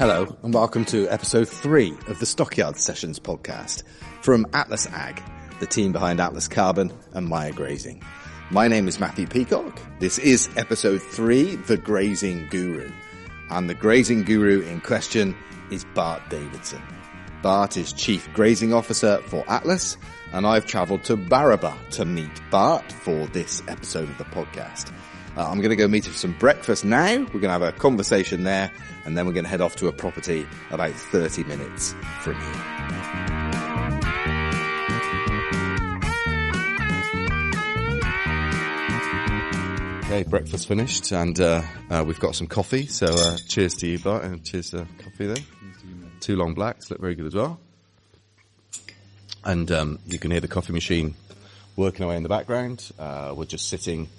Hello and welcome to episode 3 of the Stockyard Sessions podcast from Atlas Ag, the team behind Atlas Carbon and MaiaGrazing. My name is Matthew Peacock. This is episode 3, the Grazing Guru. And the Grazing Guru in question is Bart Davidson. Bart is Chief Grazing Officer for Atlas, and I've travelled to Baraba to meet Bart for this episode of the podcast. I'm going to go meet him for some breakfast now. We're going to have a conversation there, and then we're going to head off to a property about 30 minutes from here. Okay, breakfast finished, and we've got some coffee. So cheers to you, Bart, and cheers to coffee there. 2 long blacks, look very good as well. And you can hear the coffee machine working away in the background. We're just sitting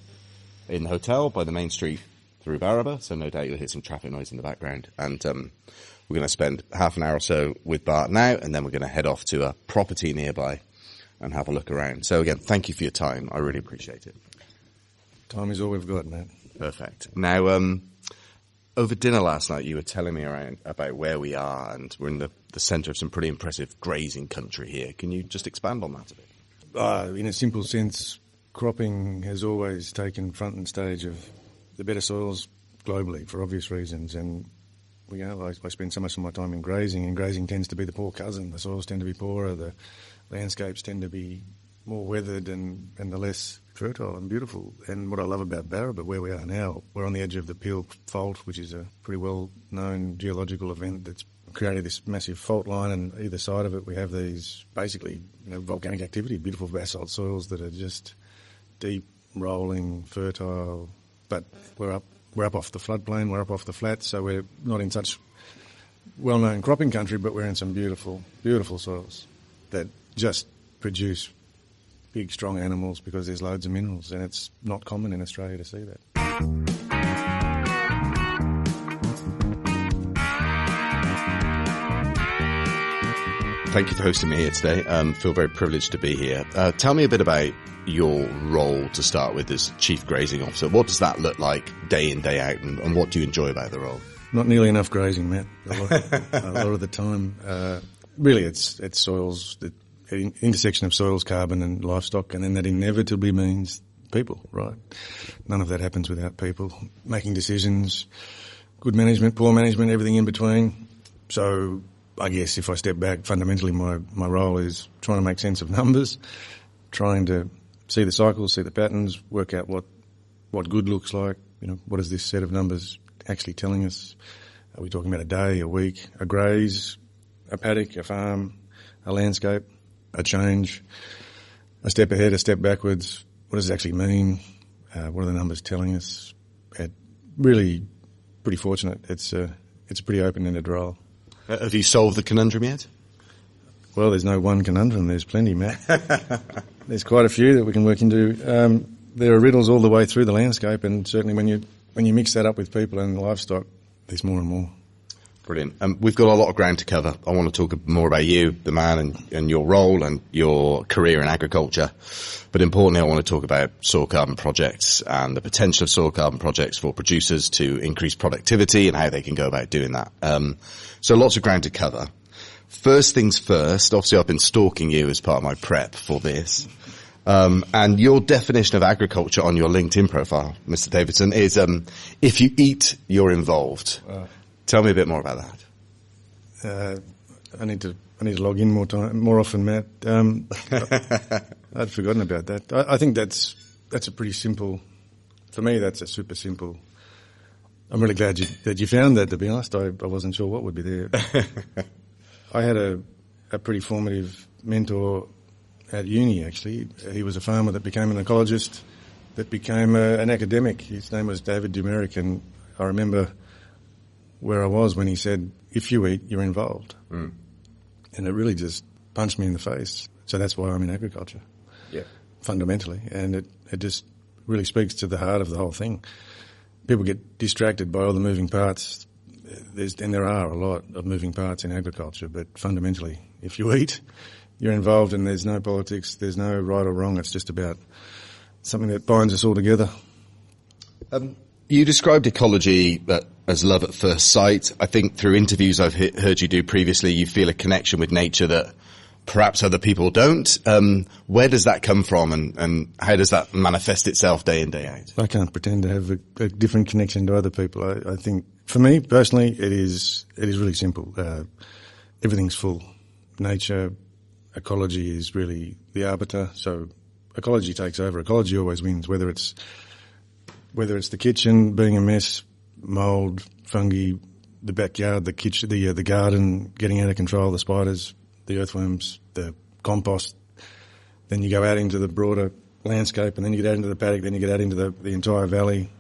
in the hotel by the main street through Baraba, so no doubt you'll hear some traffic noise in the background. And we're going to spend half an hour or so with Bart now, and then we're going to head off to a property nearby and have a look around. So again, thank you for your time. I really appreciate it. Time is all we've got, Matt. Perfect. Now, over dinner last night, you were telling me around about where we are, and we're in the centre of some pretty impressive grazing country here. Can you just expand on that a bit? In a simple sense, cropping has always taken front and stage of the better soils globally for obvious reasons. And I spend so much of my time in grazing, and grazing tends to be the poor cousin. The soils tend to be poorer, the landscapes tend to be more weathered and the less fertile and beautiful. And what I love about Baraba, where we are now, we're on the edge of the Peel Fault, which is a pretty well-known geological event that's created this massive fault line, and either side of it we have these basically volcanic activity, beautiful basalt soils that are just deep, rolling, fertile, but we're up off the floodplain, we're up off the flats, so we're not in such well-known cropping country, but we're in some beautiful, beautiful soils that just produce big, strong animals because there's loads of minerals, and it's not common in Australia to see that. Thank you for hosting me here today. Feel very privileged to be here. Tell me a bit about your role to start with as Chief Grazing Officer. What does that look like day in, day out, and what do you enjoy about the role? Not nearly enough grazing, Matt, a lot of the time. Really, it's soils, the intersection of soils, carbon and livestock, and then that inevitably means people, right? None of that happens without people making decisions, good management, poor management, everything in between. So I guess if I step back, fundamentally my role is trying to make sense of numbers, trying to see the cycles, see the patterns, work out what good looks like. What is this set of numbers actually telling us? Are we talking about a day, a week, a graze, a paddock, a farm, a landscape, a change, a step ahead, a step backwards? What does it actually mean? What are the numbers telling us? Really pretty fortunate. It's a pretty open-ended role. Have you solved the conundrum yet? Well, there's no one conundrum. There's plenty, Matt. There's quite a few that we can work into. There are riddles all the way through the landscape, and certainly when you mix that up with people and livestock, there's more and more. Brilliant. We've got a lot of ground to cover. I want to talk more about you, the man, and your role and your career in agriculture. But importantly, I want to talk about soil carbon projects and the potential of soil carbon projects for producers to increase productivity and how they can go about doing that. So lots of ground to cover. First things first, obviously I've been stalking you as part of my prep for this. And your definition of agriculture on your LinkedIn profile, Mr. Davidson, is if you eat, you're involved. Tell me a bit more about that. I need to log in more often, Matt. I'd forgotten about that. I think that's a pretty simple. For me, that's a super simple. I'm really glad that you found that. To be honest, I wasn't sure what would be there. I had a pretty formative mentor at uni. Actually, he was a farmer that became an ecologist, that became an academic. His name was David Dumeric, and I remember where I was when he said, if you eat, you're involved. Mm. And it really just punched me in the face. So that's why I'm in agriculture, fundamentally. And it just really speaks to the heart of the whole thing. People get distracted by all the moving parts. There are a lot of moving parts in agriculture, but fundamentally, if you eat, you're involved, and there's no politics, there's no right or wrong. It's just about something that binds us all together. You described ecology as love at first sight. I think through interviews I've heard you do previously, you feel a connection with nature that perhaps other people don't. Where does that come from, and how does that manifest itself day in, day out? I can't pretend to have a different connection to other people. I think, for me personally, it is really simple. Everything's full. Nature, ecology is really the arbiter. So ecology takes over. Ecology always wins, whether it's the kitchen being a mess, mould, fungi, the backyard, the kitchen, the garden getting out of control, the spiders, the earthworms, the compost. Then you go out into the broader landscape, and then you get out into the paddock, then you get out into the entire valley.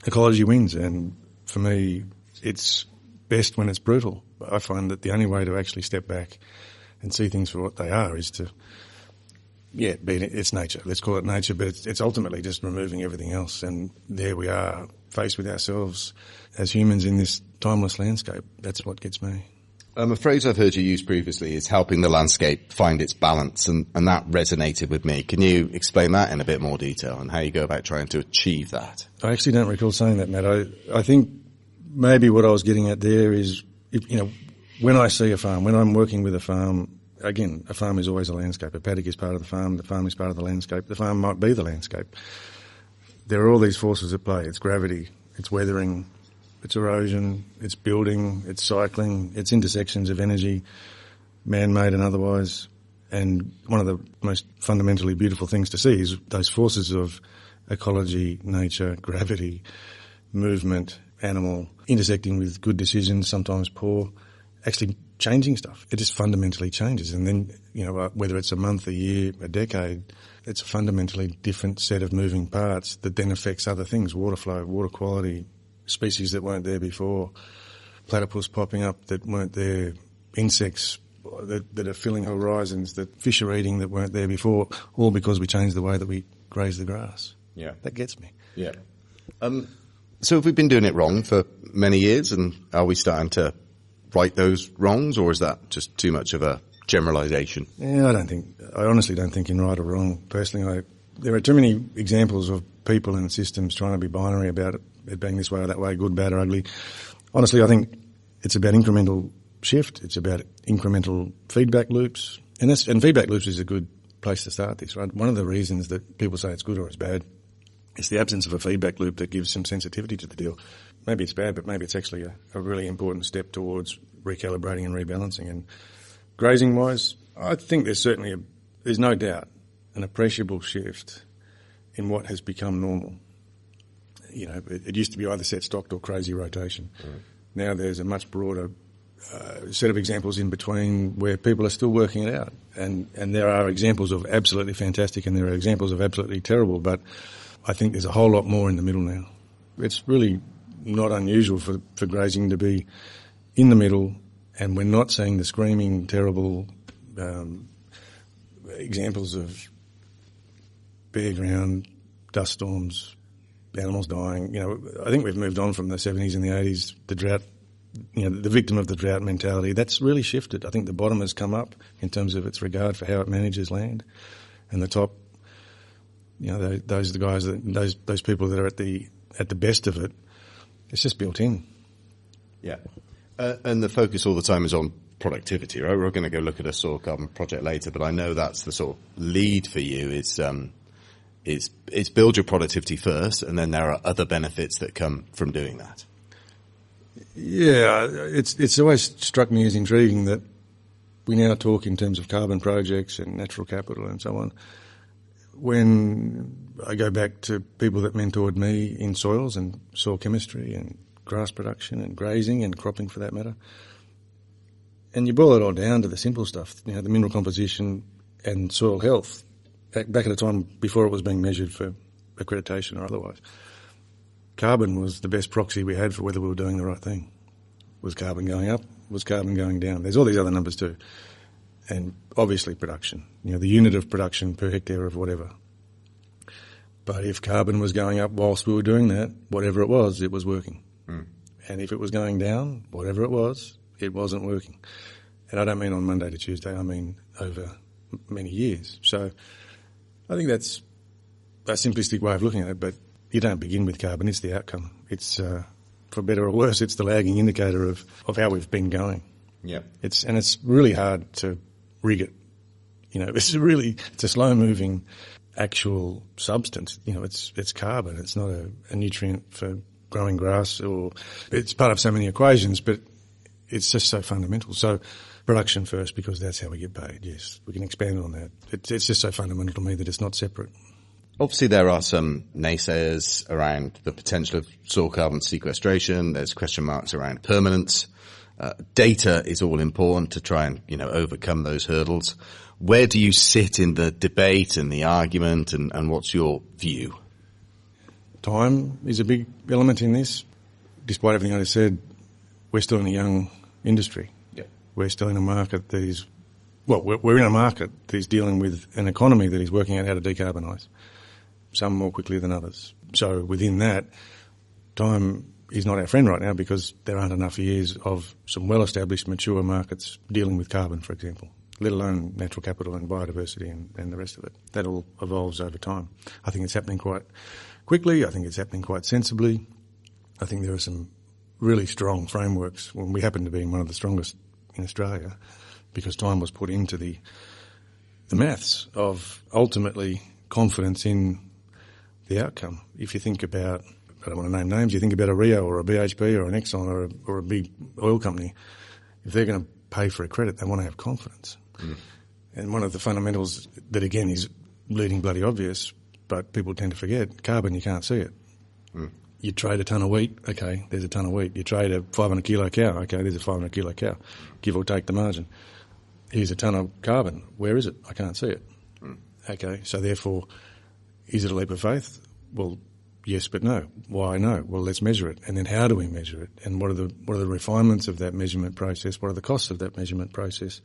Ecology wins, and for me, it's best when it's brutal. I find that the only way to actually step back and see things for what they are is to, it's nature. Let's call it nature, but it's ultimately just removing everything else. And there we are, faced with ourselves as humans in this timeless landscape. That's what gets me. A phrase I've heard you use previously is helping the landscape find its balance, and that resonated with me. Can you explain that in a bit more detail and how you go about trying to achieve that? I actually don't recall saying that, Matt. I think maybe what I was getting at there is, when I see a farm, when I'm working with a farm, again, a farm is always a landscape. A paddock is part of the farm is part of the landscape. The farm might be the landscape. There are all these forces at play. It's gravity, it's weathering, it's erosion, it's building, it's cycling, it's intersections of energy, man-made and otherwise. And one of the most fundamentally beautiful things to see is those forces of ecology, nature, gravity, movement, animal, intersecting with good decisions, sometimes poor, actually changing stuff. It just fundamentally changes. And then, whether it's a month, a year, a decade, it's a fundamentally different set of moving parts that then affects other things, water flow, water quality, species that weren't there before, platypus popping up that weren't there, insects that are filling horizons, that fish are eating that weren't there before, all because we changed the way that we graze the grass. Yeah. That gets me. Yeah. So have we been doing it wrong for many years, and are we starting to right those wrongs, or is that just too much of a generalisation? Yeah, I honestly don't think in right or wrong. Personally, there are too many examples of people and systems trying to be binary about it being this way or that way, good, bad or ugly. Honestly, I think it's about incremental shift. It's about incremental feedback loops. And feedback loops is a good place to start this, right? One of the reasons that people say it's good or it's bad is the absence of a feedback loop that gives some sensitivity to the deal. Maybe it's bad, but maybe it's actually a really important step towards recalibrating and rebalancing. And grazing-wise, I think there's no doubt an appreciable shift in what has become normal. It used to be either set stocked or crazy rotation. Right. Now there's a much broader set of examples in between where people are still working it out. And there are examples of absolutely fantastic and there are examples of absolutely terrible, but I think there's a whole lot more in the middle now. It's really not unusual for grazing to be in the middle, and we're not seeing the screaming, terrible examples of bare ground, dust storms, animals dying. I think we've moved on from the 70s and the 80s, the drought, the victim of the drought mentality. That's really shifted. I think the bottom has come up in terms of its regard for how it manages land, and the top, those are the guys those people that are at the best of it. It's just built in. Yeah. And the focus all the time is on productivity, right? We're going to go look at a soil carbon project later, but I know that's the sort of lead for you. It's build your productivity first, and then there are other benefits that come from doing that. Yeah, it's always struck me as intriguing that we now talk in terms of carbon projects and natural capital and so on. When I go back to people that mentored me in soils and soil chemistry and grass production and grazing and cropping for that matter, and you boil it all down to the simple stuff, the mineral composition and soil health, back at a time before it was being measured for accreditation or otherwise, carbon was the best proxy we had for whether we were doing the right thing. Was carbon going up? Was carbon going down? There's all these other numbers too. And obviously production, the unit of production per hectare of whatever. But if carbon was going up whilst we were doing that, whatever it was working. Mm. And if it was going down, whatever it wasn't working. And I don't mean on Monday to Tuesday, I mean over many years. So I think that's a simplistic way of looking at it, but you don't begin with carbon, it's the outcome. It's for better or worse, it's the lagging indicator of how we've been going. Yeah. It's really hard to rig it. It's a slow moving actual substance. It's carbon. It's not a nutrient for growing grass, or it's part of so many equations, but it's just so fundamental. So production first, because that's how we get paid. Yes, we can expand on that. It's just so fundamental to me that it's not separate. Obviously, there are some naysayers around the potential of soil carbon sequestration. There's question marks around permanence. Data is all important to try and, overcome those hurdles. Where do you sit in the debate and the argument, and what's your view? Time is a big element in this. Despite everything I just said, we're still in a young industry. Yeah. We're still in a market that is, we're in a market that is dealing with an economy that is working out how to decarbonise, some more quickly than others. So within that, time is not our friend right now, because there aren't enough years of some well-established, mature markets dealing with carbon, for example, let alone natural capital and biodiversity and the rest of it. That all evolves over time. I think it's happening quite quickly. I think it's happening quite sensibly. I think there are some really strong frameworks, when we happen to be one of the strongest in Australia, because time was put into the maths of ultimately confidence in the outcome. If you think about, I don't want to name names, you think about a Rio or a BHP or an Exxon or a big oil company, if they're going to pay for a credit, they want to have confidence. Mm. And one of the fundamentals that, again, is bleeding bloody obvious, but people tend to forget, carbon, you can't see it. Mm. You trade a tonne of wheat, okay, there's a tonne of wheat. You trade a 500 kilo cow, okay, there's a 500 kilo cow, give or take the margin. Here's a tonne of carbon, where is it? I can't see it. Mm. Okay, so therefore, is it a leap of faith? Well, yes, but no. Why no? Well, let's measure it. And then how do we measure it? And what are the refinements of that measurement process? What are the costs of that measurement process?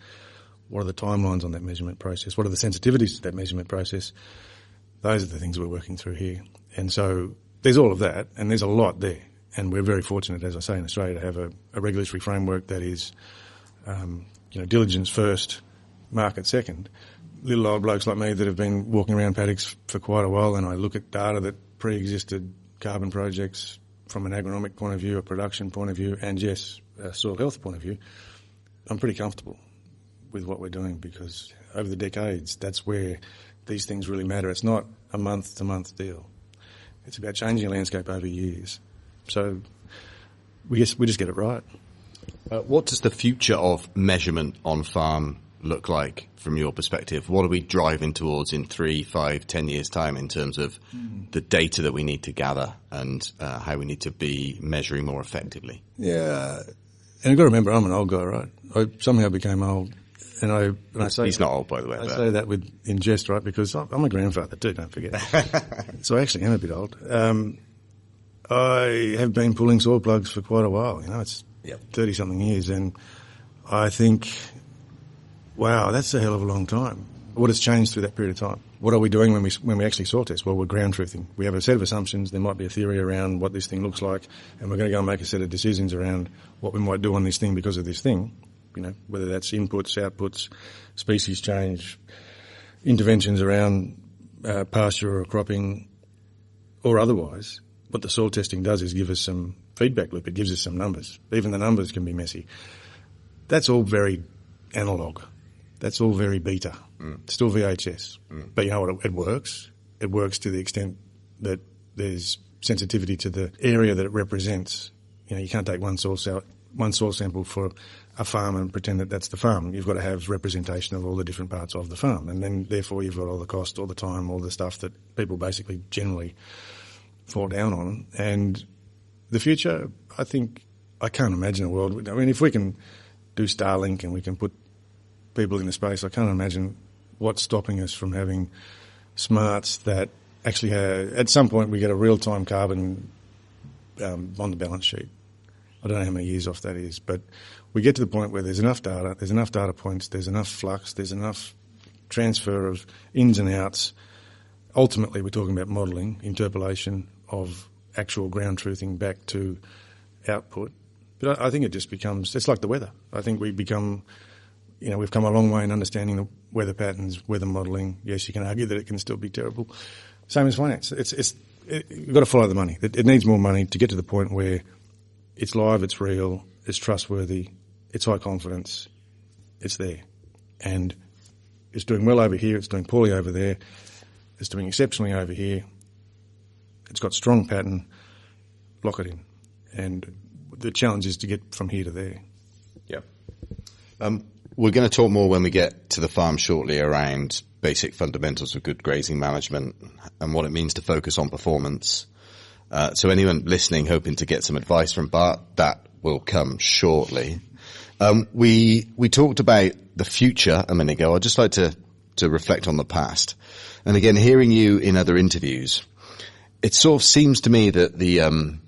What are the timelines on that measurement process? What are the sensitivities to that measurement process? Those are the things we're working through here. And so there's all of that, and there's a lot there. And we're very fortunate, as I say, in Australia to have a regulatory framework that is, diligence first, market second. Little old blokes like me that have been walking around paddocks for quite a while, and I look at data that pre-existed carbon projects from an agronomic point of view, a production point of view, and yes, a soil health point of view, I'm pretty comfortable with what we're doing, because over the decades, that's where these things really matter. It's not a month-to-month deal. It's about changing a landscape over years. So we just get it right. What does the future of measurement on farm look like from your perspective? What are we driving towards in 3, 5, 10 years' time in terms of the data that we need to gather and how we need to be measuring more effectively? Yeah, and you've got to remember, I'm an old guy, right? I somehow became old. And I say he's not old, by the way. I say that in jest, right? Because I'm a grandfather too, don't forget. So I actually am a bit old. I have been pulling soil plugs for quite a while. It's 30-something years, and I think, wow, that's a hell of a long time. What has changed through that period of time? What are we doing when we actually soil test? Well, we're ground truthing. We have a set of assumptions. There might be a theory around what this thing looks like, and we're going to go and make a set of decisions around what we might do on this thing because of this thing. Whether that's inputs, outputs, species change, interventions around pasture or cropping or otherwise. What the soil testing does is give us some feedback loop. It gives us some numbers. Even the numbers can be messy. That's all very analog. That's all very beta. It's still VHS. But you know what? It works. It works to the extent that there's sensitivity to the area that it represents. You can't take one soil sample for a farm and pretend that that's the farm. You've got to have representation of all the different parts of the farm. And then, therefore, you've got all the cost, all the time, all the stuff that people basically generally fall down on. And the future, I think, I can't imagine a world. I mean, if we can do Starlink and we can put people into space, I can't imagine what's stopping us from having smarts that actually have, at some point we get a real-time carbon on the balance sheet. I don't know how many years off that is, but we get to the point where there's enough data points, there's enough flux, there's enough transfer of ins and outs. Ultimately, we're talking about modelling, interpolation of actual ground truthing back to output. But I think it just becomes, it's like the weather. I think we've come a long way in understanding the weather patterns, weather modelling. Yes, you can argue that it can still be terrible. Same as finance. You've got to follow the money. It needs more money to get to the point where it's live, it's real, it's trustworthy, it's high confidence, it's there. And it's doing well over here, it's doing poorly over there, it's doing exceptionally over here, it's got strong pattern, lock it in. And the challenge is to get from here to there. Yep. We're going to talk more when we get to the farm shortly around basic fundamentals of good grazing management and what it means to focus on performance. So anyone listening hoping to get some advice from Bart, that will come shortly. We talked about the future a minute ago. I'd just like to reflect on the past. And again, hearing you in other interviews, it sort of seems to me that the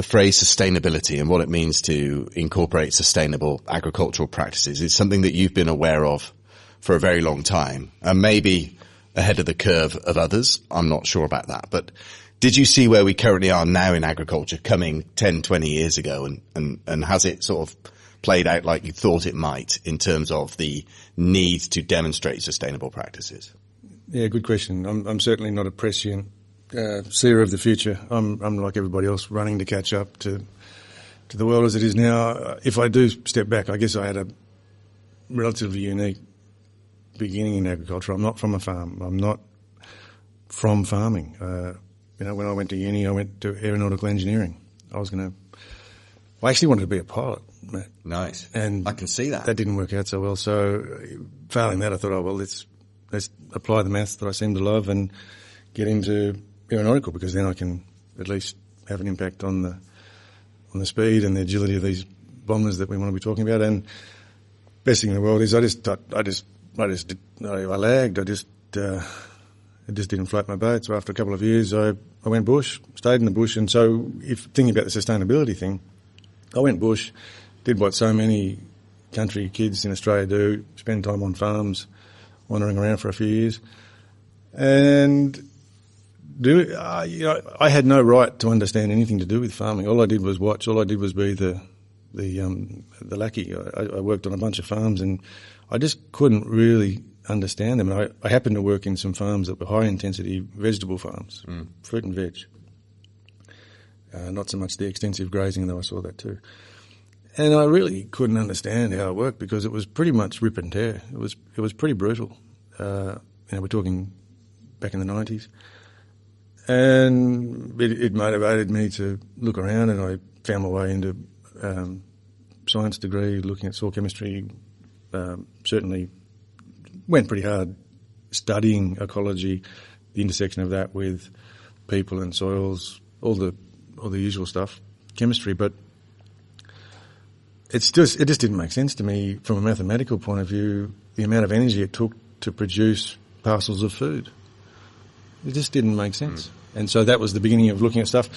phrase sustainability and what it means to incorporate sustainable agricultural practices is something that you've been aware of for a very long time, and maybe ahead of the curve of others. I'm not sure about that. But did you see where we currently are now in agriculture coming 10, 20 years ago, and has it sort of played out like you thought it might in terms of the need to demonstrate sustainable practices? Yeah, good question. I'm certainly not a prescient seer of the future. I'm like everybody else, running to catch up to the world as it is now. If I do step back, I guess I had a relatively unique beginning in agriculture. I'm not from a farm. I'm not from farming. When I went to uni, I went to aeronautical engineering. I actually wanted to be a pilot. Nice. And I can see that. That didn't work out so well. So failing that, I thought, let's apply the maths that I seem to love and get into aeronautical, because then I can at least have an impact on the speed and the agility of these bombers that we want to be talking about. And best thing in the world is I lagged. It just didn't float my boat. So after a couple of years, I went bush, stayed in the bush. And so if thinking about the sustainability thing, I went bush, did what so many country kids in Australia do, spend time on farms, wandering around for a few years. And I had no right to understand anything to do with farming. All I did was watch. All I did was be the lackey. I worked on a bunch of farms, and I just couldn't really understand them. And I happened to work in some farms that were high intensity vegetable farms, fruit and veg. Not so much the extensive grazing, though I saw that too. And I really couldn't understand how it worked, because it was pretty much rip and tear. It was pretty brutal. We're talking back in the 90s. And it motivated me to look around, and I found my way into science degree, looking at soil chemistry. Certainly went pretty hard studying ecology, the intersection of that with people and soils, all the usual stuff, chemistry. But it just didn't make sense to me from a mathematical point of view, the amount of energy it took to produce parcels of food. It just didn't make sense. And so that was the beginning of looking at stuff.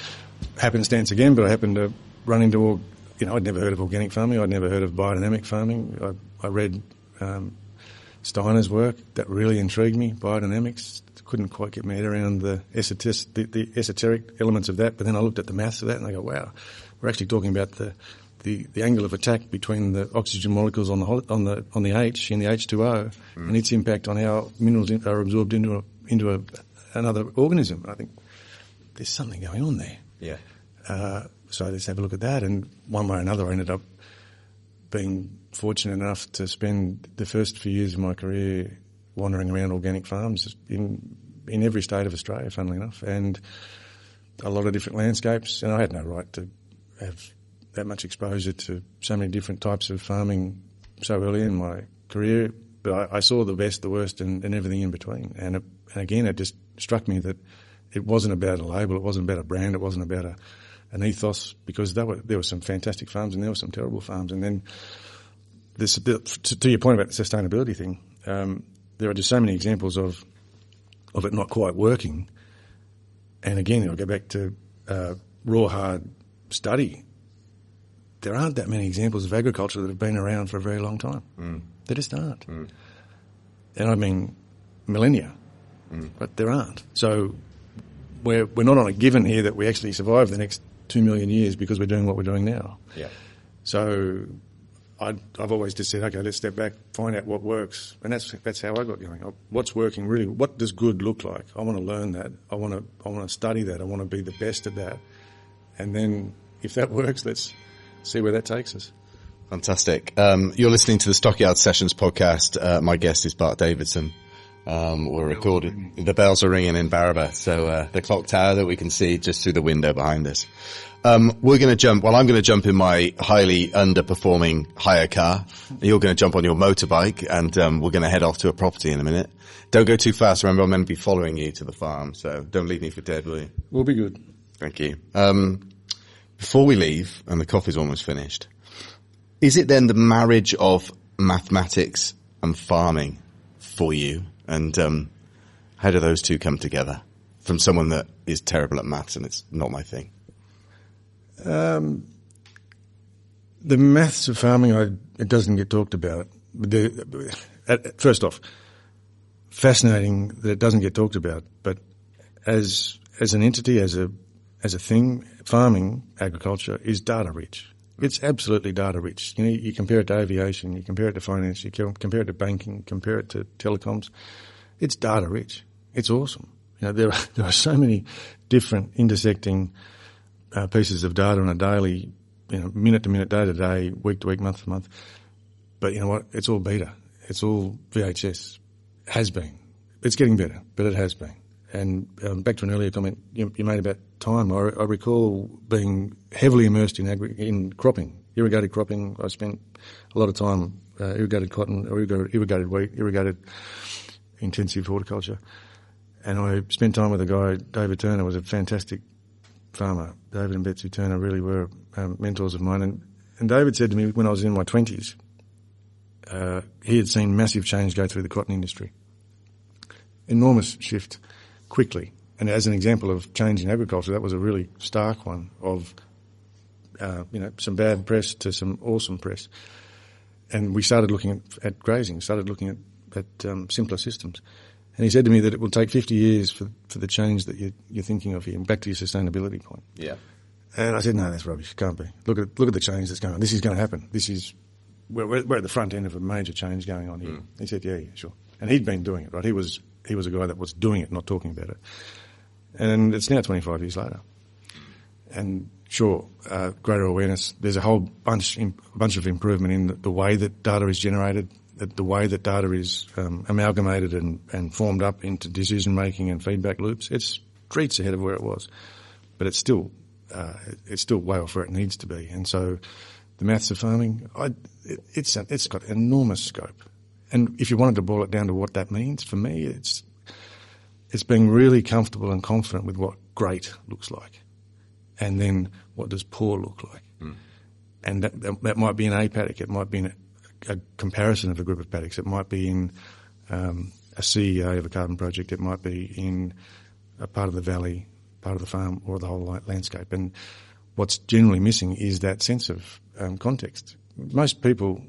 Happenstance again, but I happened to run into, I'd never heard of organic farming. I'd never heard of biodynamic farming. I read Steiner's work. That really intrigued me, biodynamics. Couldn't quite get my head around the esoteric elements of that. But then I looked at the maths of that, and I go, wow, we're actually talking about the angle of attack between the oxygen molecules on the H in the H2O and its impact on how minerals are absorbed into another organism. I think there's something going on there. Yeah. So let's have a look at that. And one way or another, I ended up being fortunate enough to spend the first few years of my career wandering around organic farms in every state of Australia, funnily enough, and a lot of different landscapes. And I had no right to have that much exposure to so many different types of farming so early in my career. But I saw the best, the worst, and everything in between. And again, it just struck me that it wasn't about a label, it wasn't about a brand, it wasn't about an ethos, because there were some fantastic farms and there were some terrible farms. And then to your point about the sustainability thing, there are just so many examples of it not quite working. And again, I'll go back to raw, hard study. There aren't that many examples of agriculture that have been around for a very long time. There just aren't. And I mean millennia, but there aren't. So we're not on a given here that we actually survive the next 2 million years because we're doing what we're doing now. Yeah. So I've always just said, okay, let's step back, find out what works, and that's how I got going. What's working really? What does good look like? I want to learn that. I want to study that. I want to be the best at that, and then if that works, let's see where that takes us. Fantastic. You're listening to the Stockyard Sessions podcast. My guest is Bart Davidson. We're recording. The bells are ringing in Barraba, so the clock tower that we can see just through the window behind us. I'm going to jump in my highly underperforming hire car. You're going to jump on your motorbike, and we're going to head off to a property in a minute. Don't go too fast. Remember, I'm going to be following you to the farm, so don't leave me for dead, will you? We'll be good. Thank you. Before we leave, and the coffee's almost finished, is it then the marriage of mathematics and farming for you? And how do those two come together from someone that is terrible at maths and it's not my thing? The maths of farming, it doesn't get talked about. First off, fascinating that it doesn't get talked about. But as an entity, as a thing, farming, agriculture is data rich. It's absolutely data rich. You know, you compare it to aviation, you compare it to finance, you compare it to banking, compare it to telecoms. It's data rich. It's awesome. You know, there are so many different intersecting pieces of data on a daily, minute to minute, day to day, week to week, month to month. But you know what? It's all beta. It's all VHS. Has been. It's getting better, but it has been. And back to an earlier comment you made about time. I recall being heavily immersed in cropping, irrigated cropping. I spent a lot of time irrigated cotton, or irrigated wheat, irrigated intensive horticulture. And I spent time with a guy, David Turner, was a fantastic farmer. David and Betsy Turner really were mentors of mine. And David said to me when I was in my 20s, he had seen massive change go through the cotton industry. Enormous shift. Quickly. And as an example of change in agriculture, that was a really stark one of, some bad press to some awesome press. And we started looking at grazing, started looking at simpler systems. And he said to me that it will take 50 years for the change that you're thinking of here, and back to your sustainability point. Yeah. And I said, no, that's rubbish. It can't be. Look at the change that's going on. This is going to happen. We're at the front end of a major change going on here. He said, yeah, sure. And he'd been doing it, right? He was a guy that was doing it, not talking about it. And it's now 25 years later. And sure, greater awareness. There's a whole bunch of improvement in the way that data is generated, the way that data is amalgamated and formed up into decision making and feedback loops. It's streets ahead of where it was, but it's still way off where it needs to be. And so, the maths of farming, it's got enormous scope. And if you wanted to boil it down to what that means, for me, it's being really comfortable and confident with what great looks like, and then what does poor look like. And that might be in a paddock, it might be in a comparison of a group of paddocks, it might be in a CEA of a carbon project, it might be in a part of the valley, part of the farm, or the whole landscape. And what's generally missing is that sense of context. Most people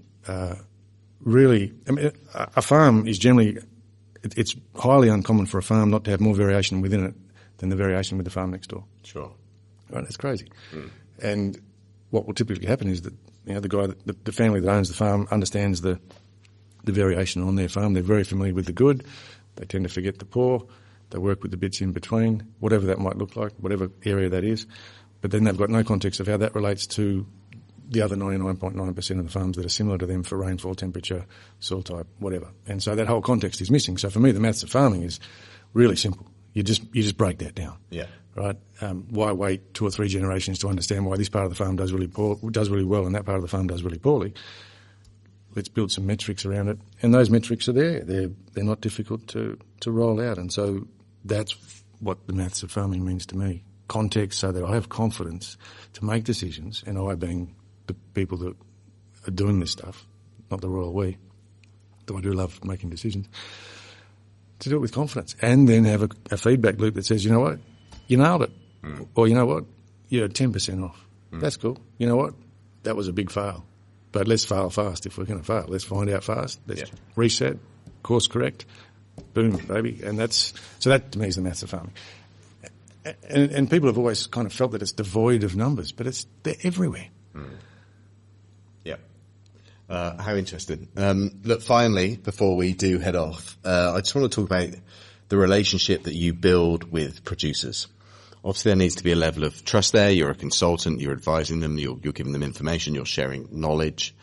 really, a farm is generally, it's highly uncommon for a farm not to have more variation within it than the variation with the farm next door. Sure. Right, that's crazy. And what will typically happen is that, the family that owns the farm understands the variation on their farm. They're very familiar with the good. They tend to forget the poor. They work with the bits in between, whatever that might look like, whatever area that is. But then they've got no context of how that relates to the other 99.9% of the farms that are similar to them for rainfall, temperature, soil type, whatever. And so that whole context is missing. So for me, the maths of farming is really simple. You just break that down. Yeah. Right? Why wait 2 or 3 generations to understand why this part of the farm does really well and that part of the farm does really poorly? Let's build some metrics around it. And those metrics are there. They're not difficult to roll out. And so that's what the maths of farming means to me. Context so that I have confidence to make decisions, and I being the people that are doing this stuff, not the royal we, though I do love making decisions, to do it with confidence, and then have a feedback loop that says, you know what, you nailed it, or you know what, you're 10% off. That's cool. You know what, that was a big fail, but let's fail fast if we're going to fail. Let's find out fast. Let's reset, course correct, boom, baby. And so that to me is the maths of farming. And people have always kind of felt that it's devoid of numbers, but they're everywhere. Yeah. How interesting. Look, finally, before we do head off, I just want to talk about the relationship that you build with producers. Obviously, there needs to be a level of trust there. You're a consultant. You're advising them. You're giving them information. You're sharing knowledge.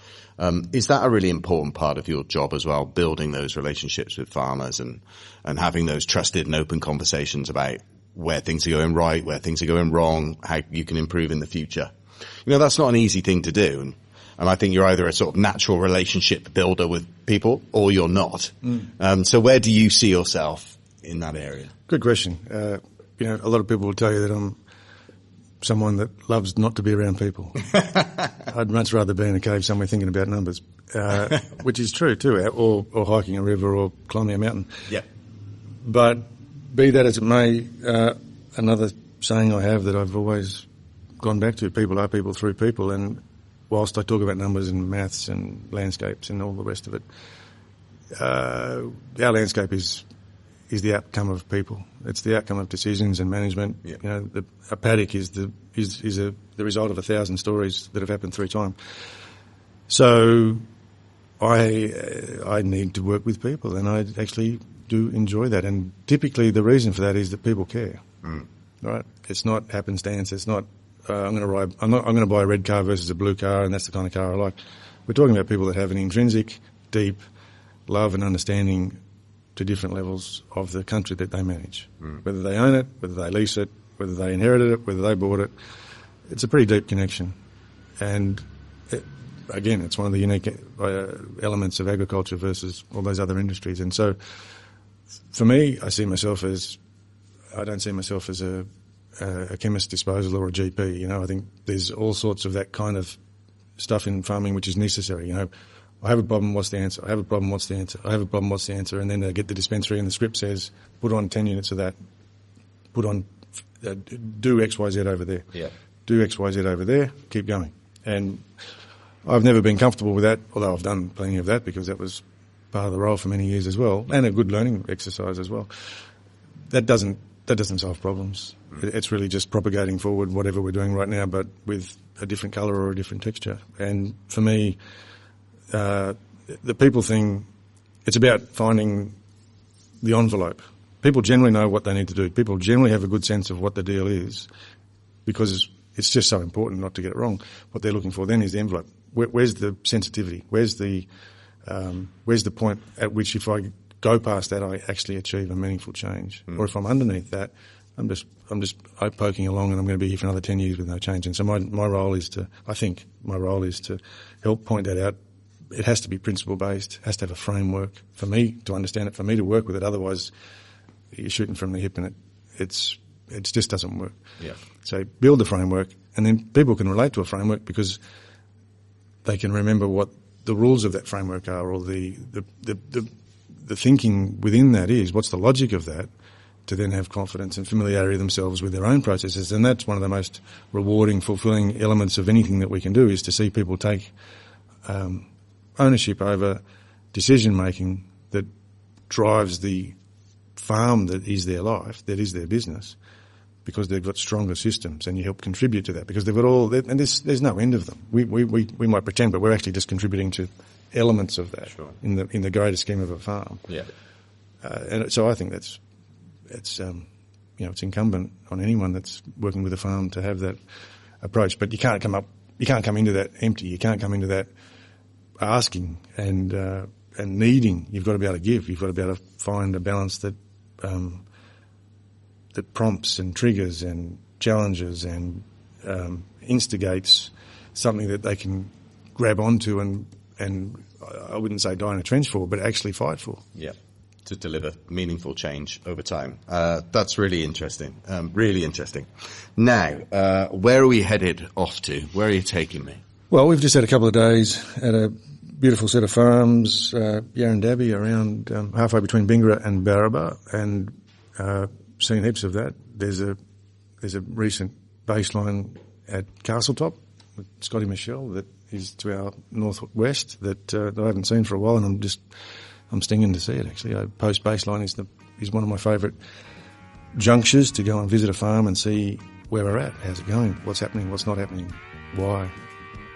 Is that a really important part of your job as well, building those relationships with farmers and having those trusted and open conversations about where things are going right, where things are going wrong, how you can improve in the future? You know, that's not an easy thing to do. And I think you're either a sort of natural relationship builder with people or you're not. So where do you see yourself in that area? Good question. You know, a lot of people will tell you that I'm someone that loves not to be around people. I'd much rather be in a cave somewhere thinking about numbers, which is true too, or hiking a river or climbing a mountain. Yeah. But be that as it may, another saying I have that I've always gone back to, people are people through people, and whilst I talk about numbers and maths and landscapes and all the rest of it, our landscape is the outcome of people. It's the outcome of decisions and management. Yeah. You know, a paddock is the result of 1,000 stories that have happened through time. So I need to work with people, and I actually do enjoy that. And typically the reason for that is that people care. Right? It's not happenstance. It's not I'm going to buy a red car versus a blue car, and that's the kind of car I like. We're talking about people that have an intrinsic, deep love and understanding to different levels of the country that they manage. Whether they own it, whether they lease it, whether they inherited it, whether they bought it. It's a pretty deep connection. And again, it's one of the unique elements of agriculture versus all those other industries. And so for me, I don't see myself as a chemist disposal or a GP. You know, I think there's all sorts of that kind of stuff in farming which is necessary. You know, I have a problem, what's the answer? I have a problem, what's the answer? I have a problem, what's the answer? And then they get the dispensary and the script says, put on 10 units of that, put on, do X, Y, Z over there. Yeah. Do X, Y, Z over there, keep going. And I've never been comfortable with that, although I've done plenty of that because that was part of the role for many years as well, and a good learning exercise as well. That doesn't solve problems. It's really just propagating forward whatever we're doing right now, but with a different colour or a different texture. And for me, the people thing, it's about finding the envelope. People generally know what they need to do. People generally have a good sense of what the deal is because it's just so important not to get it wrong. What they're looking for then is the envelope. Where's the sensitivity? Where's the point at which if I go past that, I actually achieve a meaningful change? Or if I'm underneath that, I'm just poking along and I'm going to be here for another 10 years with no change. And so my role is to help point that out. It has to be principle-based, has to have a framework for me to understand it, for me to work with it. Otherwise, you're shooting from the hip and it just doesn't work. Yeah. So build the framework, and then people can relate to a framework because they can remember what the rules of that framework are, or the thinking within that is, what's the logic of that, to then have confidence and familiarity themselves with their own processes. And that's one of the most rewarding, fulfilling elements of anything that we can do, is to see people take ownership over decision-making that drives the farm that is their life, that is their business, because they've got stronger systems, and you help contribute to that because they've got and there's no end of them. We might pretend, but we're actually just contributing to elements of that. Sure. in the greater scheme of a farm. Yeah. And so I think it's incumbent on anyone that's working with a farm to have that approach. But you can't come into that empty. You can't come into that asking and needing. You've got to be able to give. You've got to be able to find a balance that prompts and triggers and challenges and instigates something that they can grab onto and I wouldn't say die in a trench for, but actually fight for. Yeah, to deliver meaningful change over time. That's really interesting. Really interesting. Now, where are we headed off to? Where are you taking me? Well, we've just had a couple of days at a beautiful set of farms, Yarrandaby, around halfway between Bingara and Barraba, and seen heaps of that. There's a recent baseline at Castletop with Scotty Michelle that is to our northwest that I haven't seen for a while, and I'm stinging to see it actually. Post baseline is one of my favourite junctures to go and visit a farm and see where we're at, how's it going, what's happening, what's not happening, why,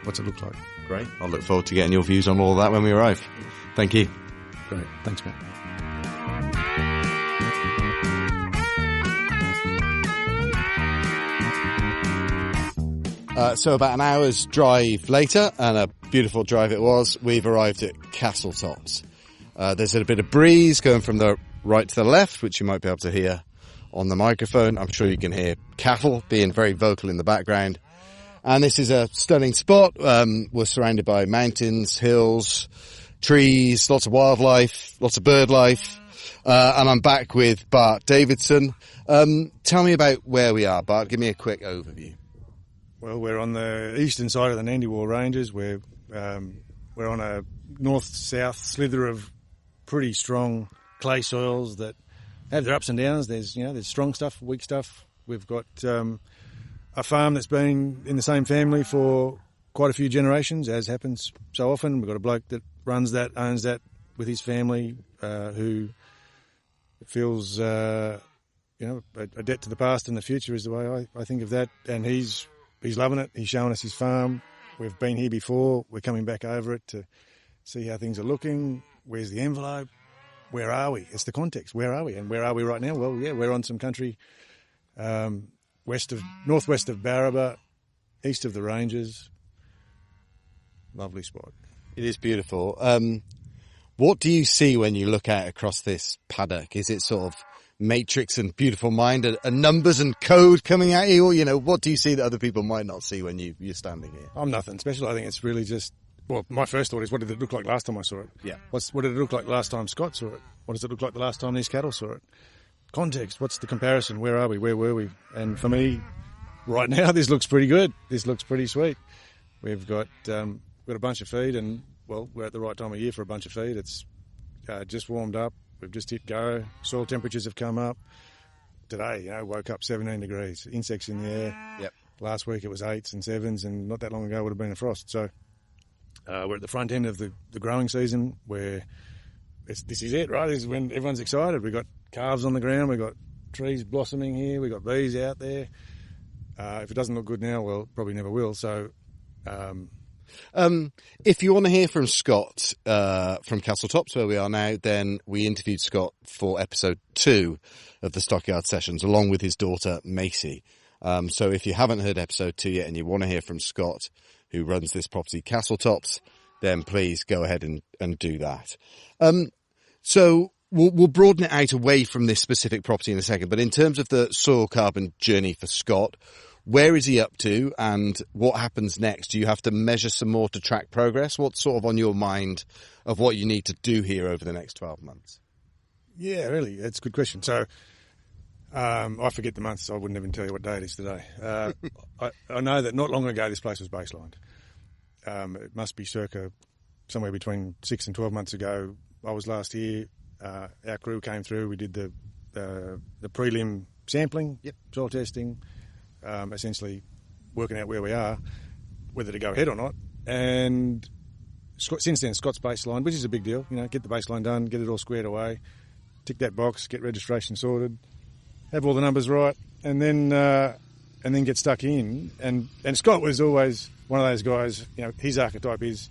what's it look like. Great. I'll look forward to getting your views on all of that when we arrive. Thank you. Great. Thanks, Matt. So about an hour's drive later, and a beautiful drive it was, we've arrived at Castletops. There's a bit of breeze going from the right to the left, which you might be able to hear on the microphone. I'm sure you can hear cattle being very vocal in the background. And this is a stunning spot. We're surrounded by mountains, hills, trees, lots of wildlife, lots of bird life. And I'm back with Bart Davidson. Tell me about where we are, Bart. Give me a quick overview. Well, we're on the eastern side of the Nandewar Ranges. We're on a north-south slither of pretty strong clay soils that have their ups and downs. There's strong stuff, weak stuff. We've got a farm that's been in the same family for quite a few generations, as happens so often. We've got a bloke that runs that, owns that with his family, who feels a debt to the past and the future is the way I think of that. And he's loving it. He's showing us his farm. We've been here before. We're coming back over it to see how things are looking. Where's the envelope? Where are we? It's the context. Where are we? And where are we right now? Well, yeah, we're on some country northwest of Barraba, east of the ranges. Lovely spot. It is beautiful. What do you see when you look out across this paddock? Is it sort of matrix and beautiful mind, a numbers and code coming at you? Or, what do you see that other people might not see when you're standing here? I'm nothing special. I think it's really just, well, my first thought is, what did it look like last time I saw it? Yeah. What did it look like last time Scott saw it? What does it look like the last time these cattle saw it? Context, what's the comparison? Where are we? Where were we? And for me, right now, this looks pretty good. This looks pretty sweet. We've got a bunch of feed, and, well, we're at the right time of year for a bunch of feed. It's just warmed up. We've just hit go. Soil temperatures have come up. Today, woke up 17 degrees. Insects in the air. Yep. Last week it was 8s and 7s, and not that long ago it would have been a frost. So we're at the front end of the growing season where this is it, right? This is when everyone's excited. We've got calves on the ground. We've got trees blossoming here. We've got bees out there. If it doesn't look good now, well, it probably never will. So... if you want to hear from Scott from Castletops, where we are now, then we interviewed Scott for episode 2 of the Stockyard Sessions, along with his daughter Macy. So if you haven't heard episode 2 yet and you want to hear from Scott, who runs this property, Castletops, then please go ahead and do that. So we'll broaden it out away from this specific property in a second, but in terms of the soil carbon journey for Scott, where is he up to and what happens next? Do you have to measure some more to track progress? What's sort of on your mind of what you need to do here over the next 12 months? Yeah, really, that's a good question. So I forget the months, so I wouldn't even tell you what day it is today. I know that not long ago this place was baselined. It must be circa somewhere between 6 and 12 months ago. I was last here. Our crew came through. We did the prelim sampling, soil testing, essentially working out where we are, whether to go ahead or not. And since then, Scott's baseline, which is a big deal, get the baseline done, get it all squared away, tick that box, get registration sorted, have all the numbers right, and then get stuck in. And Scott was always one of those guys, his archetype is,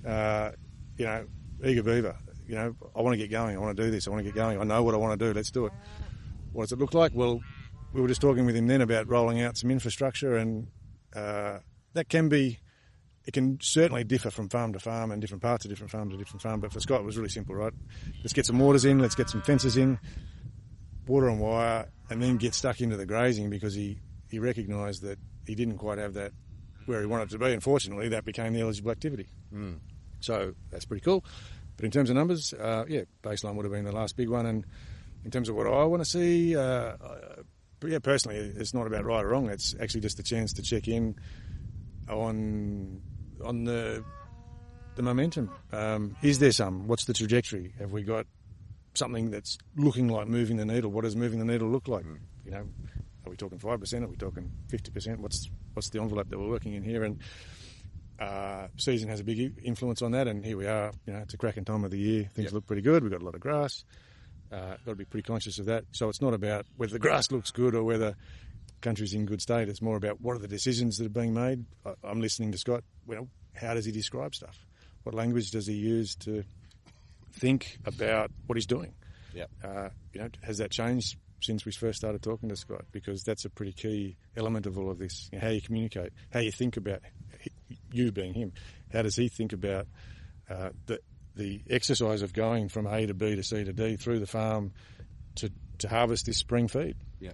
eager beaver. I want to get going. I want to do this. I want to get going. I know what I want to do. Let's do it. What does it look like? Well, we were just talking with him then about rolling out some infrastructure, and that can certainly differ from farm to farm and different parts of different farm to different farm. But for Scott, it was really simple, right? Let's get some waters in. Let's get some fences in, water and wire, and then get stuck into the grazing, because he recognised that he didn't quite have that where he wanted to be. Unfortunately, that became the eligible activity. So that's pretty cool. But in terms of numbers, baseline would have been the last big one. And in terms of what I want to see, personally, it's not about right or wrong. It's actually just a chance to check in on the momentum. Is there some? What's the trajectory? Have we got something that's looking like moving the needle? What does moving the needle look like? Are we talking 5%? Are we talking 50%? What's the envelope that we're working in here? And season has a big influence on that. And here we are. It's a cracking time of the year. Things look pretty good. We've got a lot of grass. Got to be pretty conscious of that. So it's not about whether the grass looks good or whether the country's in good state. It's more about what are the decisions that are being made. I'm listening to Scott. How does he describe stuff? What language does he use to think about what he's doing? Has that changed since we first started talking to Scott, because that's a pretty key element of all of this. How you communicate, how you think about you being him. How does he think about the exercise of going from A to B to C to D through the farm to harvest this spring feed? Yeah.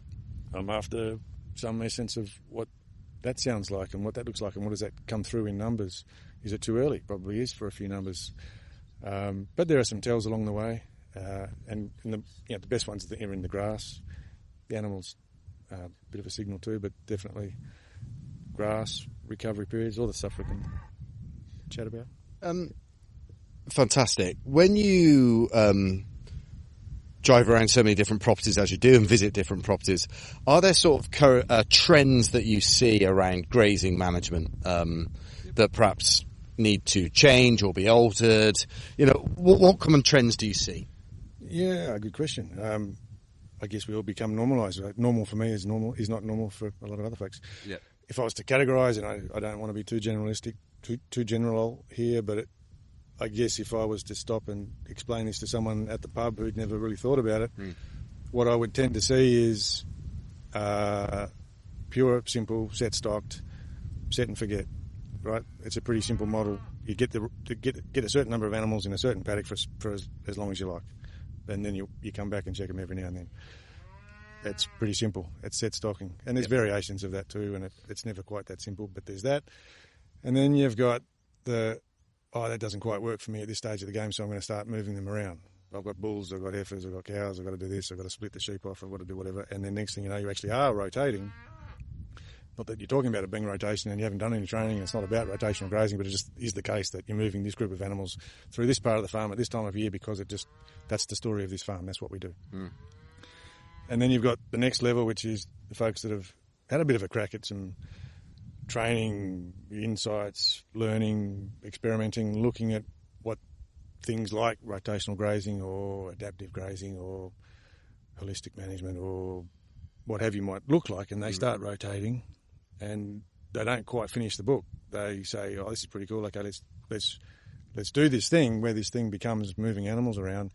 I'm after some essence of what that sounds like and what that looks like, and what does that come through in numbers. Is it too early? Probably is for a few numbers. But there are some tells along the way, and the best ones are in the grass. The animals, a bit of a signal too, but definitely grass, recovery periods, all the stuff we can chat about. Fantastic. When you drive around so many different properties as you do and visit different properties, are there sort of trends that you see around grazing management that perhaps need to change or be altered? What common trends do you see? Yeah, good question. I guess we all become normalised. Right? Normal for me is not normal for a lot of other folks. Yeah. If I was to categorise, and I don't want to be too generalistic, too general here, but I guess if I was to stop and explain this to someone at the pub who'd never really thought about it, what I would tend to see is pure, simple, set stocked, set and forget. Right? It's a pretty simple model. You get a certain number of animals in a certain paddock for as long as you like, and then you come back and check them every now and then. It's pretty simple. It's set stocking, and there's variations of that too, and it's never quite that simple, but there's that. And then you've got that doesn't quite work for me at this stage of the game, so I'm going to start moving them around. I've got bulls, I've got heifers, I've got cows, I've got to do this, I've got to split the sheep off, I've got to do whatever, and then next thing you know, you actually are rotating. Not that you're talking about it being rotation and you haven't done any training, it's not about rotational grazing, but it just is the case that you're moving this group of animals through this part of the farm at this time of year because that's the story of this farm, that's what we do. And then you've got the next level, which is the folks that have had a bit of a crack at some training, insights, learning, experimenting, looking at what things like rotational grazing or adaptive grazing or holistic management or what have you might look like, and they start rotating and they don't quite finish the book. They say, oh, this is pretty cool, okay, let's do this thing where this thing becomes moving animals around,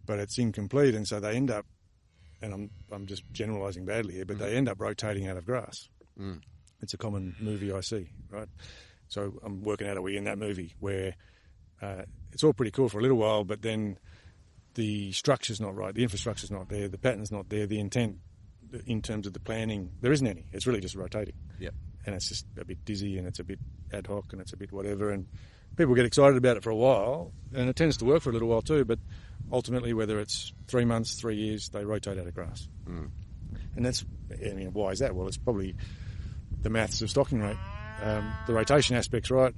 but it's incomplete, and so they end up, and I'm just generalising badly here, but they end up rotating out of grass. It's a common movie I see, right? So I'm working out a way in that movie where it's all pretty cool for a little while, but then the structure's not right, the infrastructure's not there, the pattern's not there, the intent in terms of the planning, there isn't any. It's really just rotating. Yep. And it's just a bit dizzy and it's a bit ad hoc and it's a bit whatever, and people get excited about it for a while, and it tends to work for a little while too, but ultimately, whether it's 3 months, 3 years, they rotate out of grass. And that's, why is that? Well, it's probably the maths of stocking rate. The rotation aspect's right,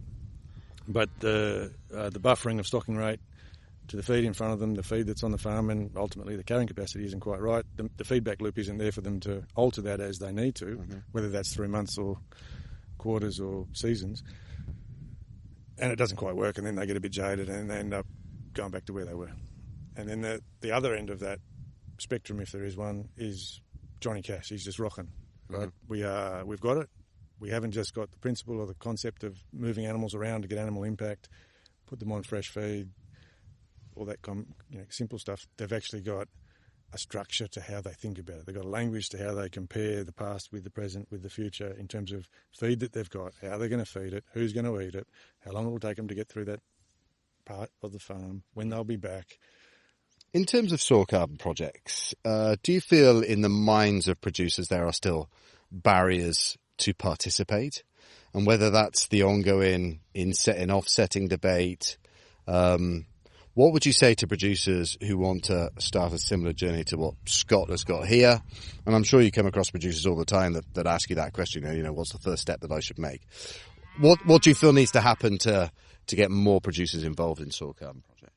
but the buffering of stocking rate to the feed in front of them, the feed that's on the farm, and ultimately the carrying capacity isn't quite right. The feedback loop isn't there for them to alter that as they need to, whether that's 3 months or quarters or seasons. And it doesn't quite work, and then they get a bit jaded and they end up going back to where they were. And then the other end of that spectrum, if there is one, is Johnny Cash. He's just rocking, right? We've got it. We haven't just got the principle or the concept of moving animals around to get animal impact, put them on fresh feed, all that simple stuff. They've actually got a structure to how they think about it. They've got a language to how they compare the past with the present, with the future, in terms of feed that they've got, how they're going to feed it, who's going to eat it, how long it will take them to get through that part of the farm, when they'll be back. In terms of soil carbon projects, do you feel in the minds of producers there are still barriers to participate? And whether that's the ongoing in-setting, offsetting debate, what would you say to producers who want to start a similar journey to what Scott has got here? And I'm sure you come across producers all the time that ask you that question, what's the first step that I should make? What do you feel needs to happen to get more producers involved in soil carbon projects?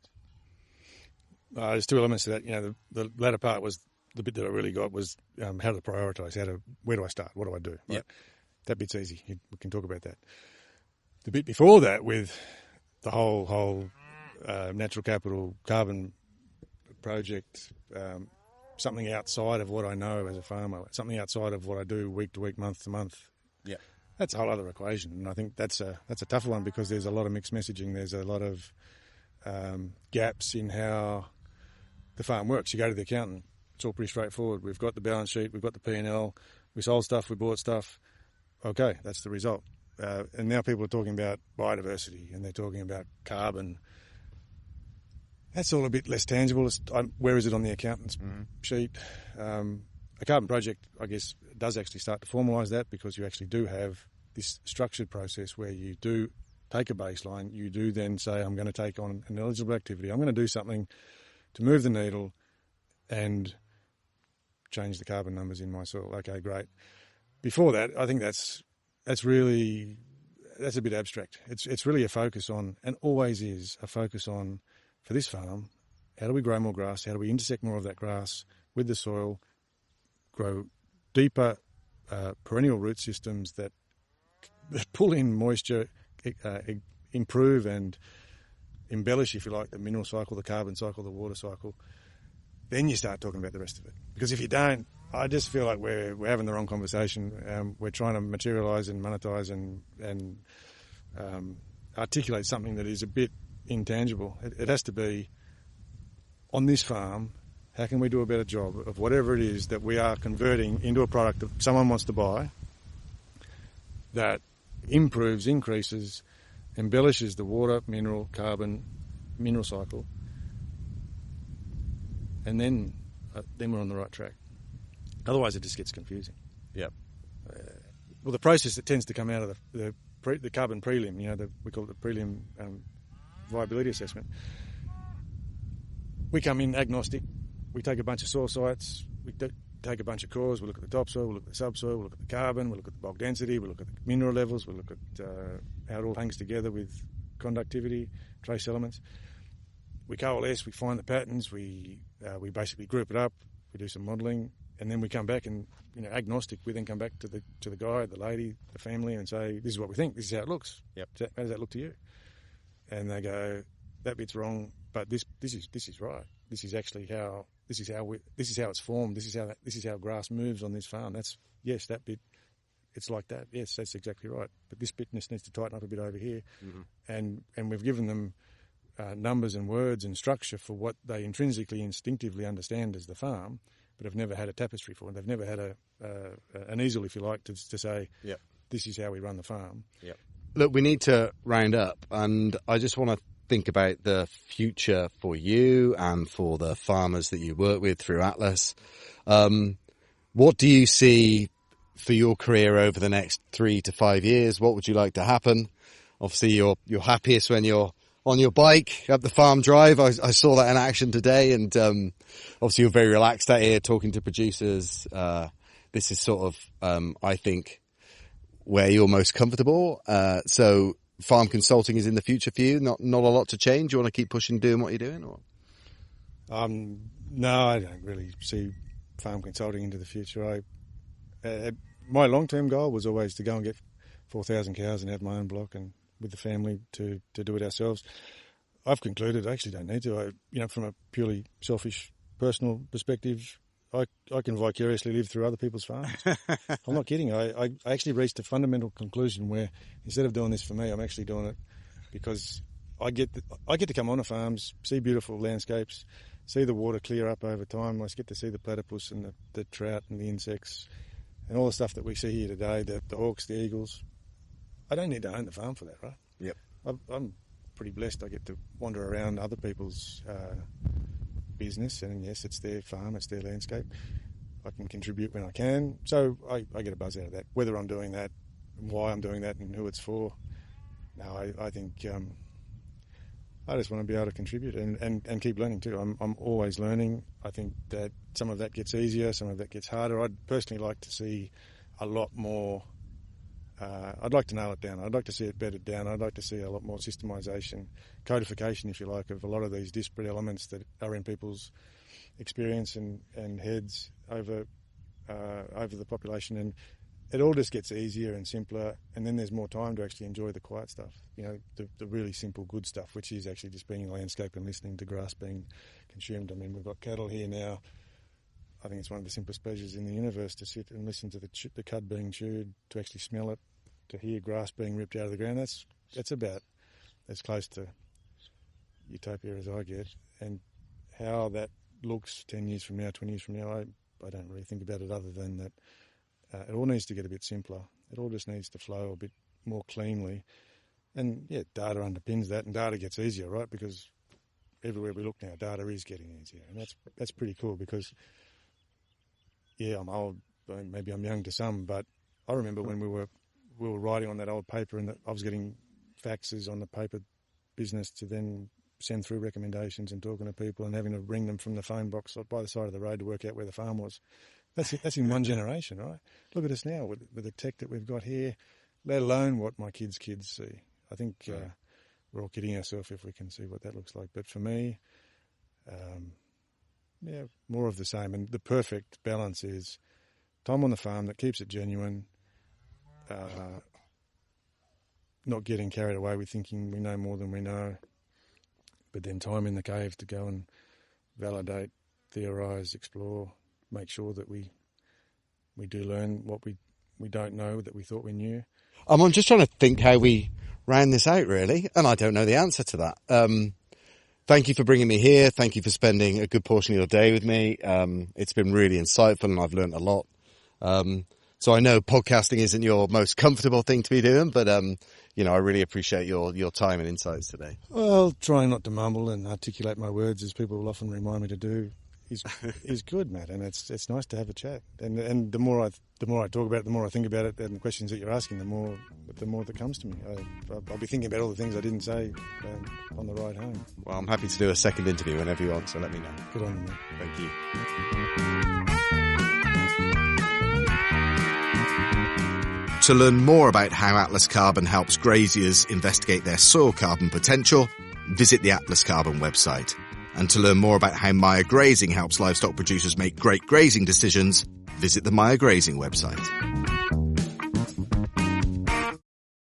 There's two elements to that. The latter part was the bit that I really got was how to prioritise, where do I start, what do I do? Right? Yep. That bit's easy. We can talk about that. The bit before that with the whole natural capital carbon project, something outside of what I know as a farmer, something outside of what I do week to week, month to month. Yeah, that's a whole other equation, and I think that's a tough one because there's a lot of mixed messaging. There's a lot of gaps in how the farm works. You go to the accountant it's all pretty straightforward. We've got the balance sheet, we've got the P&L, we sold stuff, we bought stuff. Okay, that's the result. And now people are talking about biodiversity and they're talking about carbon. That's all a bit less tangible. Where is it on the accountant's sheet? A carbon project, I guess, does actually start to formalise that, because you actually do have this structured process where you do take a baseline, you do then say, I'm going to take on an eligible activity, I'm going to do something to move the needle and change the carbon numbers in my soil. Okay, great. Before that, I think that's a bit abstract. It's really a focus on, and always is a focus on, for this farm, how do we grow more grass? How do we intersect more of that grass with the soil, grow deeper perennial root systems that pull in moisture, improve and embellish, if you like, the mineral cycle, the carbon cycle, the water cycle. Then you start talking about the rest of it. Because if you don't, I just feel like we're having the wrong conversation. We're trying to materialise and monetise and articulate something that is a bit intangible. It has to be, on this farm, how can we do a better job of whatever it is that we are converting into a product that someone wants to buy, that improves, increases, embellishes the water, mineral, carbon, mineral cycle, and then we're on the right track. Otherwise, it just gets confusing. Yep. Well, the process that tends to come out of the carbon prelim, we call it the prelim viability assessment. We come in agnostic. We take a bunch of soil sites. We take a bunch of cores. We look at the topsoil. We look at the subsoil. We look at the carbon. We look at the bulk density. We look at the mineral levels. We look at how it all hangs together with conductivity, trace elements. We coalesce. We find the patterns. We basically group it up. We do some modelling, and then we come back and, agnostic. We then come back to the guy, the lady, the family, and say, "This is what we think. This is how it looks. Yep. How does that look to you?" And they go, "That bit's wrong, but this is right. This is actually how. This is how it's formed. This is how grass moves on this farm. Yes, that bit, it's like that. Yes, that's exactly right. But this bit needs to tighten up a bit over here." Mm-hmm. And we've given them numbers and words and structure for what they intrinsically, instinctively understand as the farm, but have never had a tapestry for it. They've never had an easel, if you like, to say, yep, this is how we run the farm. Yep. Look, we need to round up, and I just want to think about the future for you and for the farmers that you work with through Atlas. What do you see for your career over the next 3 to 5 years? What would you like to happen? Obviously, you're happiest when you're on your bike up the farm drive. I saw that in action today, and obviously you're very relaxed out here talking to producers. This is sort of, I think, where you're most comfortable. So farm consulting is in the future for you. Not a lot to change. You want to keep pushing, doing what you're doing, or? No, I don't really see farm consulting into the future. My long-term goal was always to go and get 4,000 cows and have my own block, and with the family to do it ourselves. I've concluded I actually don't need to. From a purely selfish, personal perspective, I can vicariously live through other people's farms. I'm not kidding. I actually reached a fundamental conclusion where instead of doing this for me, I'm actually doing it because I get to come on a farms, see beautiful landscapes, see the water clear up over time. I get to see the platypus and the trout and the insects and all the stuff that we see here today, the hawks, the eagles. I don't need to own the farm for that, right? Yep. I'm pretty blessed. I get to wander around other people's business, and yes, it's their farm, it's their landscape. I can contribute when I can, so I get a buzz out of that. Whether I'm doing that, and why I'm doing that, and who it's for. No, I think I just want to be able to contribute and keep learning too. I'm always learning. I think that some of that gets easier, some of that gets harder. I'd personally like to see a lot more. I'd like to nail it down. I'd like to see it bedded down. I'd like to see a lot more systemisation, codification, if you like, of a lot of these disparate elements that are in people's experience and heads over the population. And it all just gets easier and simpler, and then there's more time to actually enjoy the quiet stuff, the really simple good stuff, which is actually just being in landscape and listening to grass being consumed. I mean, we've got cattle here now. I think it's one of the simplest pleasures in the universe to sit and listen to the cud being chewed, to actually smell it, to hear grass being ripped out of the ground. That's about as close to utopia as I get. And how that looks 10 years from now, 20 years from now, I don't really think about it other than that it all needs to get a bit simpler. It all just needs to flow a bit more cleanly. And, yeah, data underpins that, and data gets easier, right? Because everywhere we look now, data is getting easier. And that's pretty cool because, yeah, I'm old, maybe I'm young to some, but I remember when we were writing on that old paper and that I was getting faxes on the paper business to then send through recommendations and talking to people and having to ring them from the phone box by the side of the road to work out where the farm was. That's in one generation, right? Look at us now with the tech that we've got here, let alone what my kids' see. I think we're all kidding ourselves if we can see what that looks like. But for me, more of the same. And the perfect balance is time on the farm that keeps it genuine, not getting carried away with thinking we know more than we know, but then time in the cave to go and validate, theorise, explore, make sure that we do learn what we don't know that we thought we knew. I'm just trying to think how we ran this out, really, and I don't know the answer to that. Thank you for bringing me here. Thank you for spending a good portion of your day with me. It's been really insightful and I've learned a lot. So I know podcasting isn't your most comfortable thing to be doing, but, I really appreciate your time and insights today. Well, trying not to mumble and articulate my words, as people will often remind me to do, is good, Matt, and it's nice to have a chat. And the more I talk about it, the more I think about it, and the questions that you're asking, the more that comes to me. I'll be thinking about all the things I didn't say on the ride home. Well, I'm happy to do a second interview whenever you want, so let me know. Good on you, mate. Thank you. To learn more about how Atlas Carbon helps graziers investigate their soil carbon potential, visit the Atlas Carbon website. And to learn more about how MaiaGrazing helps livestock producers make great grazing decisions, visit the MaiaGrazing website.